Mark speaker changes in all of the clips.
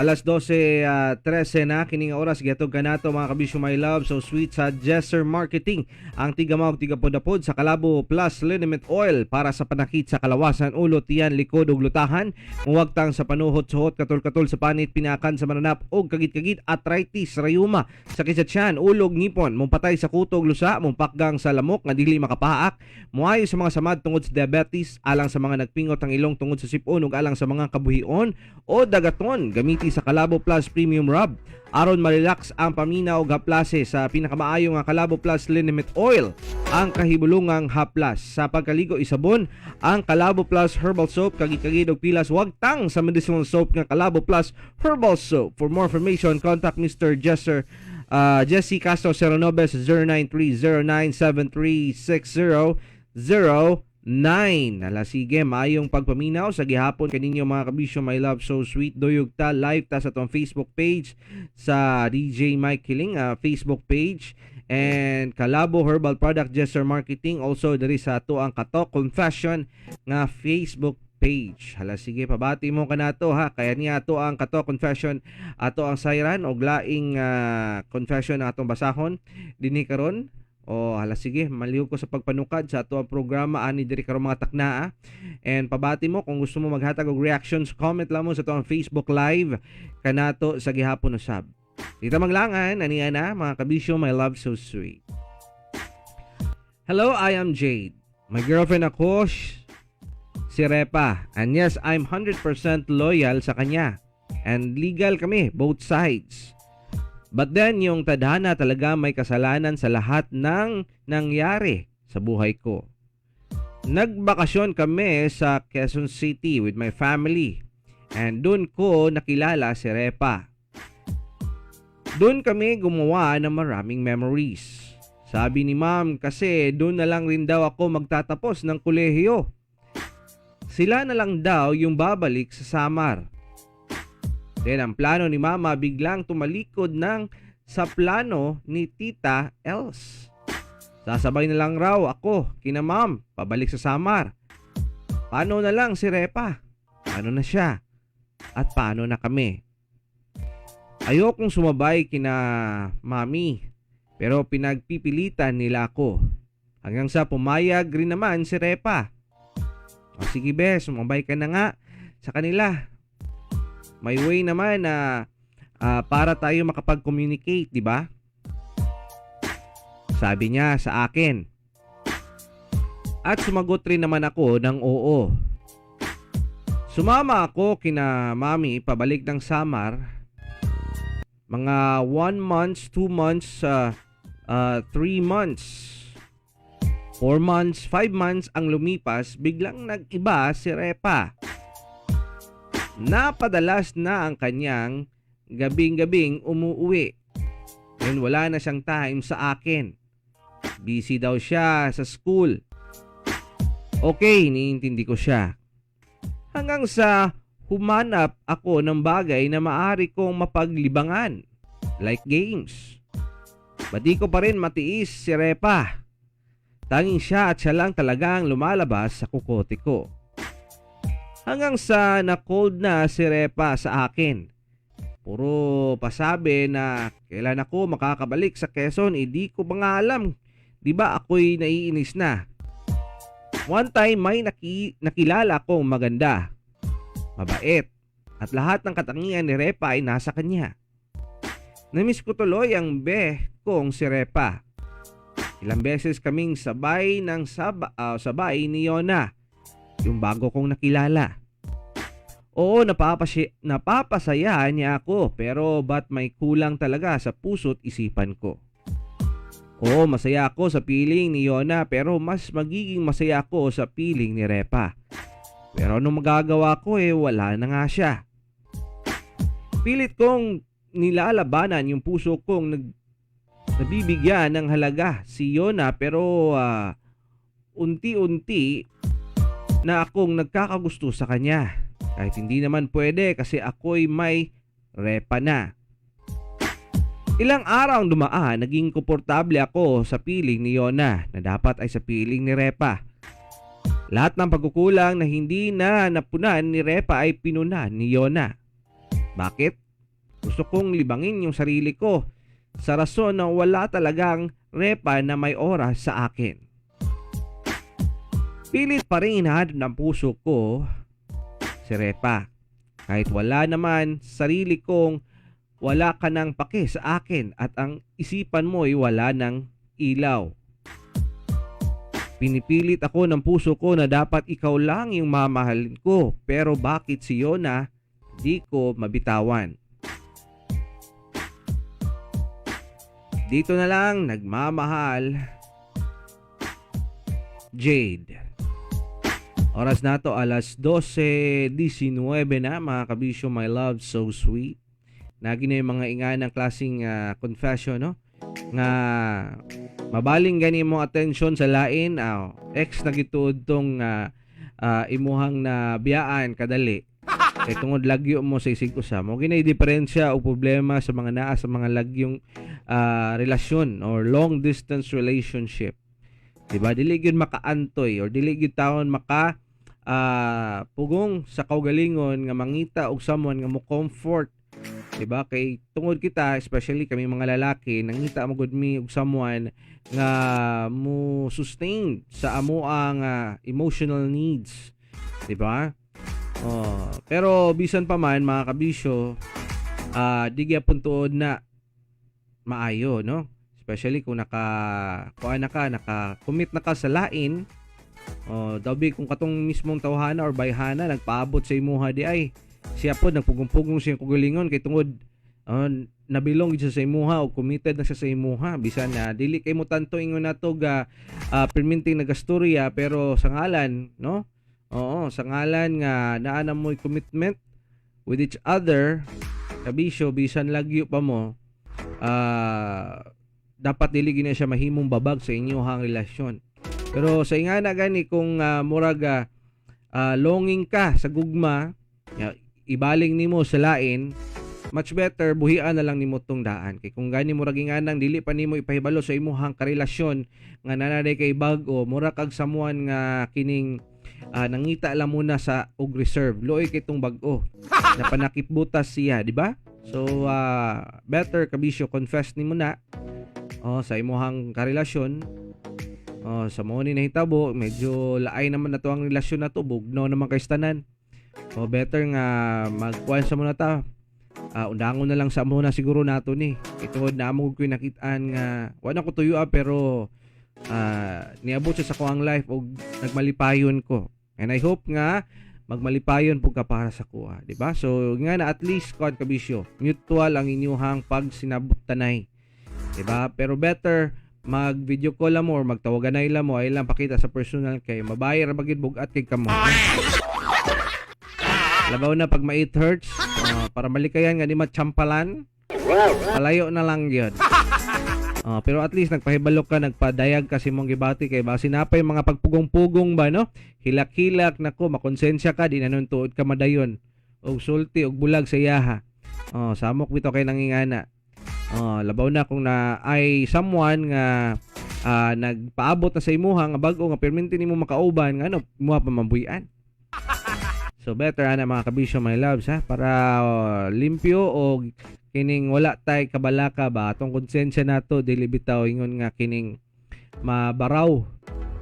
Speaker 1: Alas 12:13 na kining oras gihatod kanato mga kabisyo my love so sweet sa Jesser Marketing ang tigamawag tigapod-apod sa Calabo Plus Liniment Oil para sa panakit sa kalawasan ulo tiyan likod ug lutahan muwagtang sa panuhot-suhot katol-katol sa panit pinakan sa mananap og kagit-kagit arthritis rayuma sakit sa tiyan ulog ngipon mumpatay sa kutog lusa mumpakgang sa lamok nga dili makapahaak muayo sa mga samad tungod sa diabetes alang sa mga nagpingot ang ilong tungod sa sipon ug alang sa mga kabuhion o dagaton gamiti sa Calabo Plus Premium Rub aron ma-relax ang paminaw ug haplase sa pinakamaayo nga Calabo Plus Liniment Oil ang kahibulungang haplas sa pagkaligo isabon ang Calabo Plus Herbal Soap kagit-kagit og pilas wagtang sa medicinal soap nga Calabo Plus Herbal Soap. For more information contact Mr. Jesse Castro Serenobes 0930-973-6009. Ala sige, maayong pagpaminaw sa gihapon kaninyo mga kabisyo my love so sweet doyog ta live ta sa tong Facebook page sa DJ Mike Killing Facebook page and Calabo Herbal Product Jesser Marketing also diri sa ato ang Katok Confession nga Facebook page. Hala sige, pabati mo kanato ha. Kaya niya ato ang Katok Confession, ato ang sayran og laing confession na atong basahon dinhi karon. O hala sige, malihog ko sa pagpanukad sa ato ang programa ani diri karon mga taknaa. And pabati mo kung gusto mo maghatag og reactions, comment lang mo sa ato ang Facebook live kanato sa gihapon usab. Dito maglangan ani ana mga kabisyo my love so sweet. Hello, I am Jade. My girlfriend ako si Repa. And yes, I'm 100% loyal sa kanya. And legal kami, both sides. But then, yung tadhana talaga may kasalanan sa lahat ng nangyari sa buhay ko. Nagbakasyon kami sa Quezon City with my family. And doon ko nakilala si Repa. Doon kami gumawa ng maraming memories. Sabi ni ma'am kasi doon na lang rin daw ako magtatapos ng kolehiyo. Sila na lang daw yung babalik sa Samar. Then ang plano ni mama biglang tumalikod sa plano ni Tita Els. Sasabay na lang raw ako kina ma'am pabalik sa Samar. Paano na lang si Repa? Paano na siya? At paano na kami? Ayokong sumabay kina mami pero pinagpipilitan nila ako. Hanggang sa pumayag rin naman si Repa. O sige be, sumabay ka na nga sa kanila. May way naman na para tayo makapag-communicate, di ba? Sabi niya sa akin. At sumagot rin naman ako ng oo. Sumama ako kina mami pabalik ng Samar. Mga 1 month, 2 months, 3 months, 4 months, 5 months ang lumipas, biglang nag-iba si Repa. Napadalas na ang kanyang gabing-gabing umuwi. And wala na siyang time sa akin. Busy daw siya sa school. Okay, niintindi ko siya. Hanggang sa humanap ako ng bagay na maaari kong mapaglibangan. Like games. Badi ko pa rin matiis si Repa. Tanging siya at siya lang talagang lumalabas sa kukote ko. Hanggang sa na-cold na si Repa sa akin. Puro pasabi na kailan ako makakabalik sa Quezon, di ko ba nga alam. Di ba ako'y naiinis na. One time may nakilala kong maganda, mabait, at lahat ng katangian ni Repa ay nasa kanya. Namiss ko tuloy ang kong si Repa. Ilang beses kaming sabay ni Yona. Yung bago kong nakilala. Oo, napapasaya niya ako pero ba't may kulang talaga sa puso't isipan ko. Oo, masaya ako sa piling ni Yona pero mas magiging masaya ako sa piling ni Repa. Pero anong magagawa ko wala na nga siya. Pilit kong nilalabanan yung puso kong nabibigyan ng halaga si Yona pero unti-unti na akong nagkakagusto sa kanya. Kahit hindi naman pwede kasi ako'y may Repa na. Ilang araw dumaan, naging komportable ako sa piling ni Yona na dapat ay sa piling ni Repa. Lahat ng pagkukulang na hindi na napunan ni Repa ay pinunan ni Yona. Bakit? Gusto kong libangin yung sarili ko sa rason na wala talagang repa na may oras sa akin. Pilit pa rin hinahanap ng puso ko si repa. Kahit wala naman sarili kong wala ka ng pake sa akin at ang isipan mo ay wala ng ilaw. Pinipilit ako ng puso ko na dapat ikaw lang yung mamahalin ko, pero bakit si Yona di ko mabitawan? Dito na lang nagmamahal, Jade. Oras na to, alas 12:19 na, mga kabisyo, my love, so sweet. Nagi na yung mga inga ng klaseng confession, no? Nga mabaling gani mo attention sa lain, ex na gituod tong imuhang na biyaan kadali. Kay tungod lagyo mo sa isig usa mo ginay diferensya o problema sa mga naa sa mga lagyong relasyon or long distance relationship. Diba? Dili gyud makaantoy or dili gyud taon maka pugong sa kaugalingon nga mangita og someone nga mo comfort. Diba? Kay tungod kita, especially kami mga lalaki, nangita mo gud mi og someone nga mo sustain sa amo ang emotional needs. Diba? Pero bisan pa man, mga kabisyo, di gyapon tuod na maayo, no? Especially kung naka-commit na ka sa lain, dabi kung katong mismong tawhana or bayhana nagpaabot sa imuha di ay siya po nagpugong-pugong siyang kugalingon kay tungod nabilong siya sa imuha o committed na siya sa imuha, bisan na dili kay mo tanto ingon nato ga perminting nagastorya, pero sa ngalan, no? Oo, sa ngalan nga naa na mo'y commitment with each other, kabisyo, bisan lagyo pa mo, dapat dili gina siya mahimong babag sa inyong relasyon. Pero sa ingana gani kung murag longing ka sa gugma, ibaling nimo sa lain, much better buhian na lang nimo tong daan. Kay kung gani murag inganang dili pa nimo ipahibalo sa imong karelasyon nga nanaday kay bag-o, mura kag someone nga kining nangita lang muna sa og reserve. Loy kay tong bag-o na panakipbutas siya, di ba? So better kabisyo confess nimo na sa imong karelasyon. Sa mo ni nahitabo, medyo laay naman na to ang relasyon na to, bugnaw naman kay tanan. Better nga magkuan sa muna ta. Undangon na lang sa muna siguro nato ni. Ito na mo ko nakitaan nga wala ko tuyo pero niabot siya sa kuang life o nagmalipayon ko. And I hope nga magmalipayon po ka para sa kuha, di ba? So nga na at least kuan kabisyo, mutual ang inyuhang pag sinabot tanay. Di ba? Pero better mag video call mo or magtawagan na mo ay lang pakita sa personal kay mabayar bagid bugat kay kamo. Labaw na pag ma-it hurts, para malikayan nga di matsampalan, palayo na lang yun. Pero at least nagpahibalo ka, nagpadayag kasi mong gibati kay ba sinapay mga pagpugong-pugong ba, no? Hilak-hilak nako, makonsensya ka, di nanuntuod ka madayon. Og sulti, og bulag sa iyaha. Samok bito kay nangingana. Labaw na kung na ay someone nga nagpaabot na sa imuha nga bago nga perminti nimo makauban nga ano, imuha pa mambuyan. So better ana mga kabisyo, my loves, para limpyo o kining wala tay kabalaka ba atong konsensya nato dili bitaw ingon nga kining mabaraw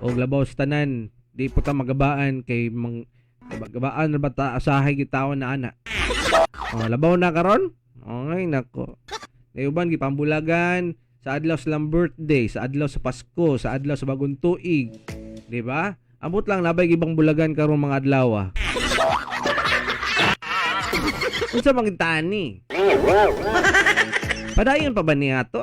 Speaker 1: og labaw sa tanan, di po ta magabaan kay magabaan na ba ta asahay gitawon na ana. Labaw na karon, okay nako, uban gipambulagan sa adlaw sa birthday, sa adlaw sa Pasko, sa adlaw sa bagong tuig, di ba? Ambot lang nabay gibang bulagan karon mga adlaw. Unsa mang tani? Padayon pa ba niya to?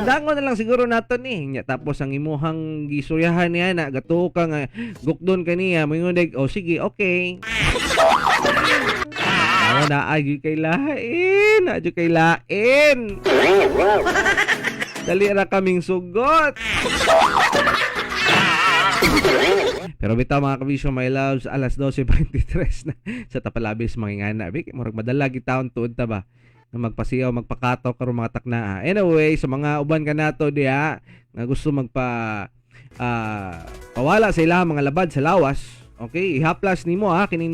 Speaker 1: Dangon na lang siguro nato ni. Tapos ang imuhang gisuryahan niya na gato ka nga gukdon kaniya, moingon deg, sige, okay. Na agi kay lain, adyo kay lain. Dali ra kaming sugot. Pero bitaw mga kabisyo, my loves, alas 12:23 na sa tapalabis mga ingana. Murag madala gitaon tuod ta ba na magpasiyaw, magpakataw karon mga taknaa. Anyway, sa mga uban kanato diha nga gusto magpa pawala sa ilang mga labad sa lawas, Okay, ihaplas nimo kining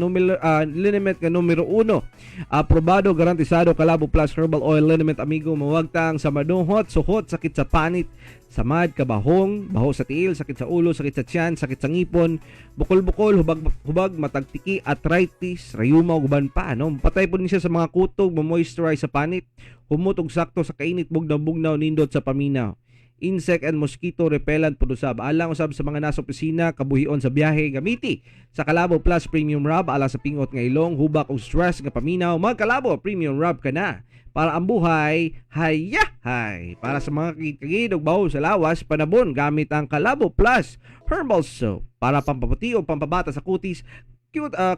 Speaker 1: liniment nga numero 1. Aprobado, garantisado Calabo Plus Herbal Oil Liniment amigo, mawagtang sa maduhot, suhot, sakit sa panit, samad, kabahong, baho sa tiil, sakit sa ulo, sakit sa tiyan, sakit sa ngipon, bukol-bukol, hubag, matagtiki, arthritis, rayuma, guban pa, no? Patay po niya sa mga kutog, moisturize sa panit, humutog sakto sa kainit, bugnaw-bugnaw, nindot sa paminaw. Insect and mosquito repellent po usab. Alang usab sa mga nasa opisina, kabuhion sa biyahe, gamiti sa Calabo Plus Premium Rub alang sa pingot nga ilong, hubak o stress nga paminaw. Mag-Calabo Premium Rub ka na para ang buhay hayahay. Para sa mga kikigid og baho sa lawas, panabon gamit ang Calabo Plus Herbal Soap para pampaputi o pampabata sa kutis.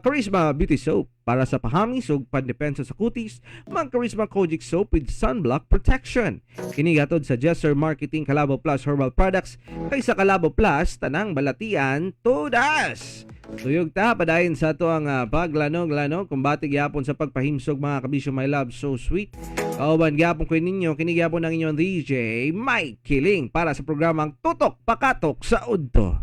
Speaker 1: Charisma Beauty Soap para sa pahamis ug pandepensa sa kutis, mang Charisma Kojic Soap with Sunblock Protection. Kini gatod sa Gesser Marketing Calabo Plus Herbal Products kay sa Calabo Plus tanang balatian tudas. Tuyog ta padayon sa ato ang paglanog-lanog kumbati gyapon sa pagpahimsog mga kabisyo my love so sweet. Kauban gyapon ko ninyo kini gyapon ang inyong DJ Mike Kiling para sa programang Tutok Pakatok sa Udto.